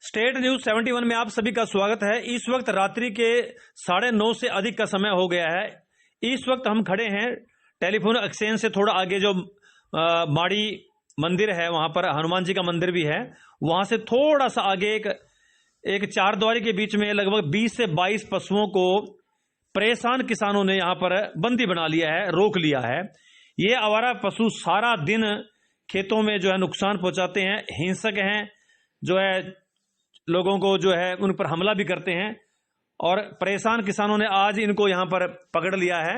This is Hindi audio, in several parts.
स्टेट न्यूज 71 में आप सभी का स्वागत है। इस वक्त रात्रि के 9:30 से अधिक का समय हो गया है। इस वक्त हम खड़े हैं टेलीफोन एक्सचेंज से थोड़ा आगे, जो माड़ी मंदिर है वहां पर हनुमान जी का मंदिर भी है, वहां से थोड़ा सा आगे एक चारद्वारी के बीच में लगभग 20 से 22 पशुओं को परेशान किसानों ने यहां पर बंदी बना लिया है, रोक लिया है। ये आवारा पशु सारा दिन खेतों में जो है नुकसान पहुंचाते हैं, हिंसक हैं, जो है लोगों को जो है उन पर हमला भी करते हैं। और परेशान किसानों ने आज इनको यहां पर पकड़ लिया है।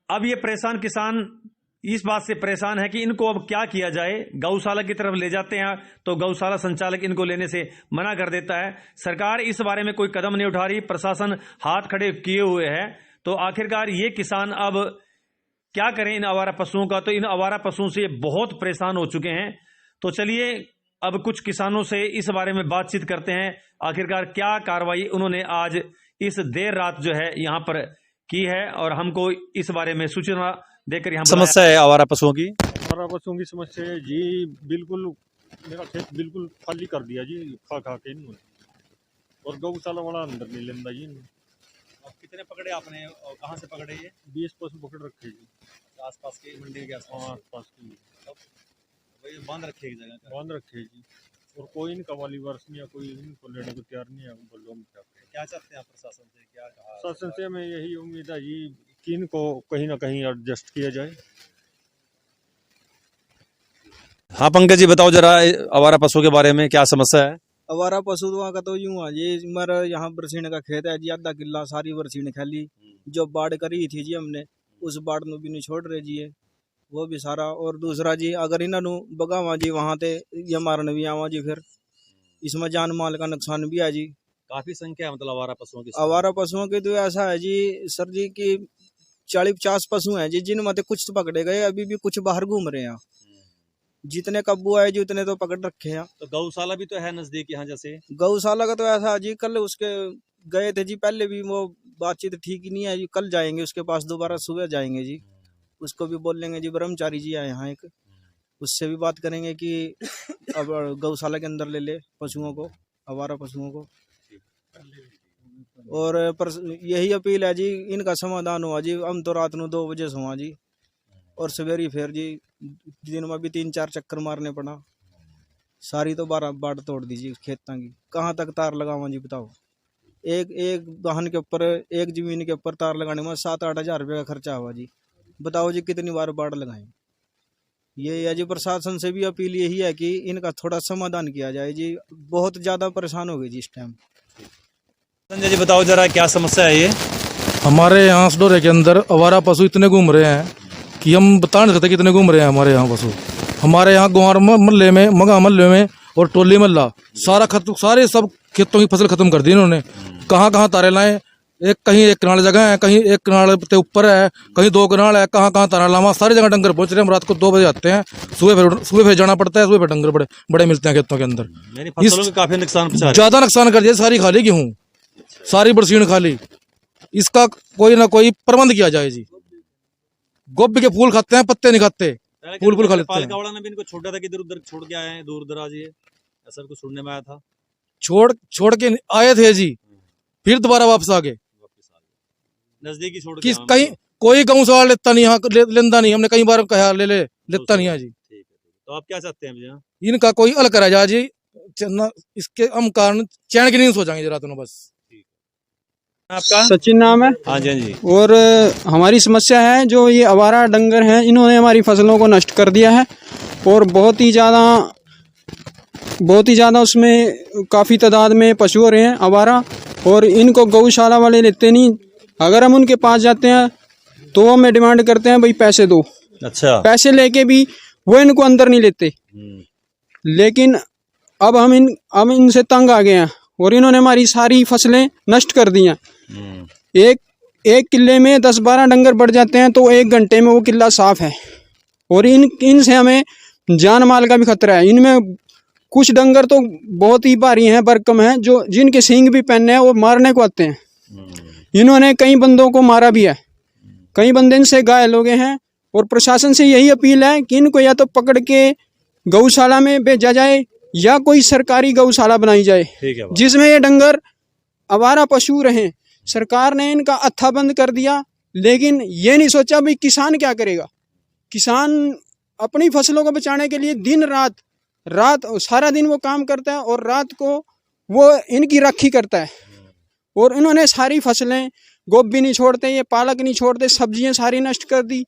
अब ये परेशान किसान इस बात से परेशान है कि इनको अब क्या किया जाए। गौशाला की तरफ ले जाते हैं तो गौशाला संचालक इनको लेने से मना कर देता है। सरकार इस बारे में कोई कदम नहीं उठा रही, प्रशासन हाथ खड़े किए हुए है। तो आखिरकार ये किसान अब क्या करें इन आवारा पशुओं का। तो इन आवारा पशुओं से बहुत परेशान हो चुके हैं। तो चलिए अब कुछ किसानों से इस बारे में बातचीत करते हैं, आखिरकार क्या कार्रवाई उन्होंने आज इस देर रात जो है यहाँ पर की है, और हमको इस बारे में सूचना देकर यहाँ समस्या है आवारा पशुओं की। आवारा पशुओं की समस्या है जी, बिल्कुल मेरा खेत बिल्कुल खाली कर दिया जी, खा के इन्होंने, और गौशाला वाला अंदर नहीं लेंदा जी। कितने पकड़े आपने और कहाँ से पकड़े? ये 20 पशु पकड़ रखे जी, आसपास के मंडी के आसपास की बांध रखे एक जगह बांध रखे जी, और कोई इनका वाली वर्ष नहीं है, कोई इनको लेने को तैयार नहीं है। बोलो हम क्या चाहते हैं प्रशासन से? क्या कहा प्रशासन से? हमें यही उम्मीद है जी कि इनको कहीं ना कहीं एडजस्ट किया जाए। हाँ पंकज जी, बताओ जरा आवारा पशुओं के बारे में, क्या समस्या है? आवारा पशु का तो यूं है जी, हमारा यहाँ बरसीन का खेत है जी, आधा किला सारी बरसीन खाली। जो बाढ़ करी थी जी हमने, उस बाढ़ में भी नहीं छोड़ रहे जी, वो भी सारा। और दूसरा जी, अगर इन्होंने बगावा जी वहां ते ये मारने भी आवा जी, फिर इसमें जान माल का नुकसान भी है जी। काफी संख्या है मतलब आवारा पशुओं की। आवारा पशुओं की तो ऐसा है जी सर जी की 40-50 पशु हैं जी, जिनमें तो कुछ तो पकड़े गए, अभी भी कुछ बाहर घूम रहे हैं। जितने काबू आए जी उतने तो पकड़ रखे हैं। तो गौशाला भी तो है नजदीक यहाँ जैसे? गौशाला का तो ऐसा जी, कल उसके गए थे जी, पहले भी वो बातचीत ठीक ही नहीं है जी। कल जाएंगे उसके पास, दोबारा सुबह जाएंगे जी, उसको भी बोल लेंगे जी। ब्रह्मचारी जी आए यहाँ एक, उससे भी बात करेंगे कि अब गौशाला के अंदर ले ले पशुओं को, आवारा पशुओं को। और यही अपील है जी, इनका समाधान हुआ जी। हम तो रात को 2 बजे सोवा जी, और सवेरी फिर जी दिन में भी 3-4 चक्कर मारने पड़ा। सारी तो बाढ़ तोड़ दीजिए खेतों की, कहाँ तक तार लगावा जी बताओ। एक वाहन के ऊपर, एक जमीन के ऊपर तार लगाने में 7-8 हज़ार रुपये का खर्चा हुआ जी। बताओ जी कितनी बार बाढ़ लगाएं। ये है जी, प्रशासन से भी अपील यही है कि इनका थोड़ा समाधान किया जाए जी, बहुत ज़्यादा परेशान हो गए जी इस टाइम। संजय जी बताओ जरा क्या समस्या है ये? हमारे यहाँ सडोरे के अंदर आवारा पशु इतने घूम रहे हैं कि हम बता नहीं सकते कितने घूम रहे हैं हमारे यहाँ पशु। हमारे यहाँ गुहार महल्ले में, मगा महल्ले में और टोली महल्ला सारे सब खेतों की फसल खत्म कर दी इन्होंने। कहाँ तारे लाए, कहीं एक कनाल जगह है, कहीं एक कनाल पे ऊपर है, कहीं 2 कनाल है, कहाँ तारा लावा, सारी जगह डंगर पहुंच रहे हैं। हम रात को 2 बजे आते हैं, सुबह फिर जाना पड़ता है। सुबह फिर डंगर बड़े मिलते हैं खेतों के अंदर। फसलों को काफी नुकसान पहुंचा, ज्यादा नुकसान कर दिया। सारी खाली गेहूं, सारी बरसीन खाली। इसका कोई ना कोई प्रबंध किया जाए जी। गोभी के फूल खाते हैं, पत्ते नहीं खाते, फूल खा लेते हैं। पालकावाड़ा ने भी इनको छोड़ा था कि इधर उधर छोड़ के आए हैं, दूर दराज, ये ऐसा कुछ सुनने में आया था। छोड़ के आए थे जी, फिर दोबारा वापस आ गए। नजदीकी छोड़ किस कहीं कोई गौशाला लेता नहीं, यहाँ लेता नहीं। हमने कई बार कहा लेता नहीं है जी। ठीक है, तो आप क्या चाहते हैं भैया? इनका कोई हल करा जाए जी, इसके हम कारण चैन की नींद सो जाएंगे रात में बस। आपका? सचिन नाम है। हाँ जी, हाँ जी। और हमारी समस्या है, जो ये आवारा डंगर हैं, इन्होंने हमारी फसलों को नष्ट कर दिया है, और बहुत ही ज़्यादा उसमें काफ़ी तादाद में पशु हो रहे हैं आवारा, और इनको गौशाला वाले लेते नहीं। अगर हम उनके पास जाते हैं तो वो हमें डिमांड करते हैं भाई पैसे दो। अच्छा। पैसे लेके भी वो इनको अंदर नहीं लेते। लेकिन अब हम इनसे तंग आ गए हैं, और इन्होंने हमारी सारी फसलें नष्ट कर दी हैं। एक किले में 10-12 डंगर बढ़ जाते हैं, तो 1 घंटे में वो किला साफ है। और इनसे हमें जान माल का भी खतरा है। इनमें कुछ डंगर तो बहुत ही भारी हैं, बरकम हैं, जो जिनके सींग भी पहने हैं, वो मारने को आते हैं। इन्होंने कई बंदों को मारा भी है, कई बंदे इनसे घायल हो गए हैं। और प्रशासन से यही अपील है कि इनको या तो पकड़ के गौशाला में भेजा जाए, या कोई सरकारी गौशाला बनाई जाए ठीक है बात। जिसमें ये डंगर आवारा पशु रहें। सरकार ने इनका अत्था बंद कर दिया, लेकिन ये नहीं सोचा भाई किसान क्या करेगा। किसान अपनी फसलों को बचाने के लिए दिन रात सारा दिन वो काम करता है और रात को वो इनकी राखी करता है। और इन्होंने सारी फसलें, गोभी नहीं छोड़ते, ये पालक नहीं छोड़ते, सब्जियां सारी नष्ट कर दी।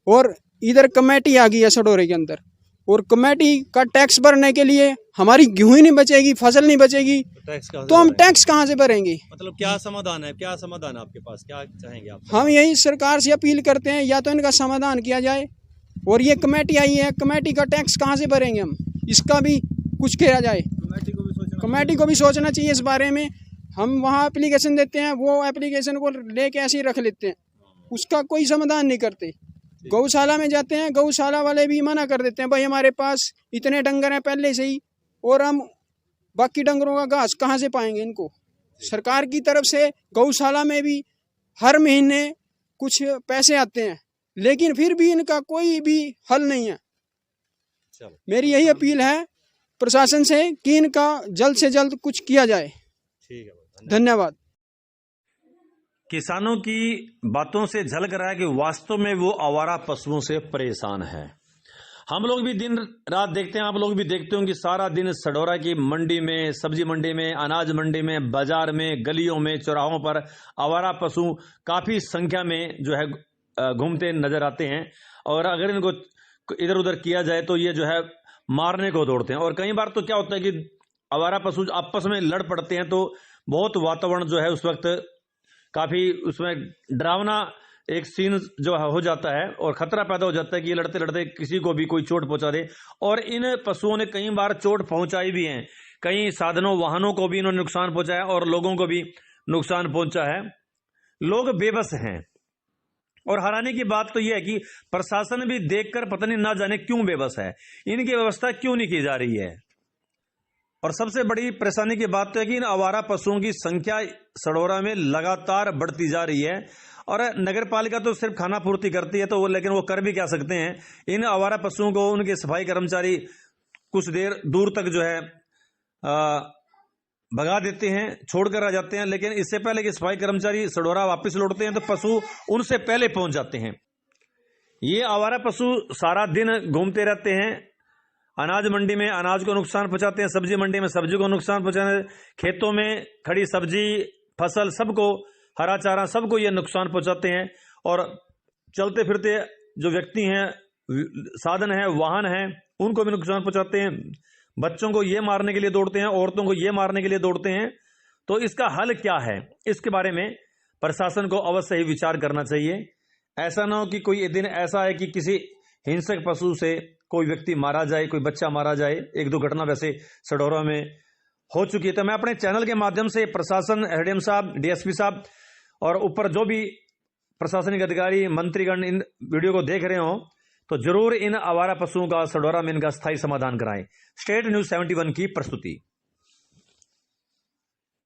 और इधर कमेटी आ गई है सडोरे के अंदर, और कमेटी का टैक्स भरने के लिए हमारी गेहूं ही नहीं बचेगी, फसल नहीं बचेगी, तो हम टैक्स कहाँ से भरेंगे। मतलब क्या समाधान है, क्या समाधान है आपके पास, क्या चाहेंगे आप? हम यही सरकार से अपील करते हैं, या तो इनका समाधान किया जाए, और ये कमेटी आई है, कमेटी का टैक्स कहाँ से भरेंगे हम, इसका भी कुछ किया जाए। कमेटी को भी सोचना चाहिए इस बारे में। हम वहाँ एप्लीकेशन देते हैं, वो एप्लीकेशन को लेके ऐसे ही रख लेते हैं, उसका कोई समाधान नहीं करते। गौशाला में जाते हैं, गौशाला वाले भी मना कर देते हैं, भाई हमारे पास इतने डंगर हैं पहले से ही, और हम बाकी डंगरों का घास कहाँ से पाएंगे इनको। सरकार की तरफ से गौशाला में भी हर महीने कुछ पैसे आते हैं, लेकिन फिर भी इनका कोई भी हल नहीं है। मेरी यही अपील है प्रशासन से कि इनका जल्द से जल्द कुछ किया जाए। ठीक है, धन्यवाद। किसानों की बातों से झलक रहा है कि वास्तव में वो आवारा पशुओं से परेशान है। हम लोग भी दिन रात देखते हैं, आप लोग भी देखते होंगे, सारा दिन सडोरा की मंडी में, सब्जी मंडी में, अनाज मंडी में, बाजार में, गलियों में, चौराहों पर आवारा पशु काफी संख्या में जो है घूमते नजर आते हैं। और अगर इनको इधर उधर किया जाए तो ये जो है मारने को दौड़ते हैं। और कई बार तो क्या होता है कि आवारा पशु आपस में लड़ पड़ते हैं, तो बहुत वातावरण जो है उस वक्त काफी उसमें डरावना एक सीन जो हो जाता है, और खतरा पैदा हो जाता है कि ये लड़ते लड़ते किसी को भी कोई चोट पहुंचा दे। और इन पशुओं ने कई बार चोट पहुंचाई भी है, कई साधनों वाहनों को भी इन्होंने नुकसान पहुंचाया और लोगों को भी नुकसान पहुंचा है। लोग बेबस हैं। और हैरानी की बात तो यह है कि प्रशासन भी देखकर पता नहीं ना जाने क्यों बेबस है, इनकी व्यवस्था क्यों नहीं की जा रही है। और सबसे बड़ी परेशानी की बात तो है कि इन आवारा पशुओं की संख्या सडोरा में लगातार बढ़ती जा रही है। और नगर पालिका तो सिर्फ खाना पूर्ति करती है, तो वो लेकिन वो कर भी क्या सकते हैं। इन आवारा पशुओं को उनके सफाई कर्मचारी कुछ देर दूर तक जो है भगा देते हैं, छोड़कर आ जाते हैं, लेकिन इससे पहले कि सफाई कर्मचारी सडोरा वापस लौटते हैं तो पशु उनसे पहले पहुंच जाते हैं। ये आवारा पशु सारा दिन घूमते रहते हैं, अनाज मंडी में अनाज को नुकसान पहुंचाते हैं, सब्जी मंडी में सब्जी को नुकसान पहुंचाते, खेतों में खड़ी सब्जी फसल सबको, हरा चारा सबको ये नुकसान पहुंचाते हैं। और चलते फिरते जो व्यक्ति हैं, साधन है, वाहन है, उनको भी नुकसान पहुंचाते हैं। बच्चों को ये मारने के लिए दौड़ते हैं, औरतों को ये मारने के लिए दौड़ते हैं। तो इसका हल क्या है, इसके बारे में प्रशासन को अवश्य ही विचार करना चाहिए। ऐसा ना हो कि कोई दिन ऐसा है कि किसी हिंसक पशु से कोई व्यक्ति मारा जाए, कोई बच्चा मारा जाए। एक दो घटना वैसे सडोरा में हो चुकी है। तो मैं अपने चैनल के माध्यम से प्रशासन, एसडीएम साहब, डीएसपी साहब और ऊपर जो भी प्रशासनिक अधिकारी, मंत्रीगण इन वीडियो को देख रहे हो, तो जरूर इन आवारा पशुओं का सडोरा में इनका स्थायी समाधान कराएं। स्टेट न्यूज 71 की प्रस्तुति।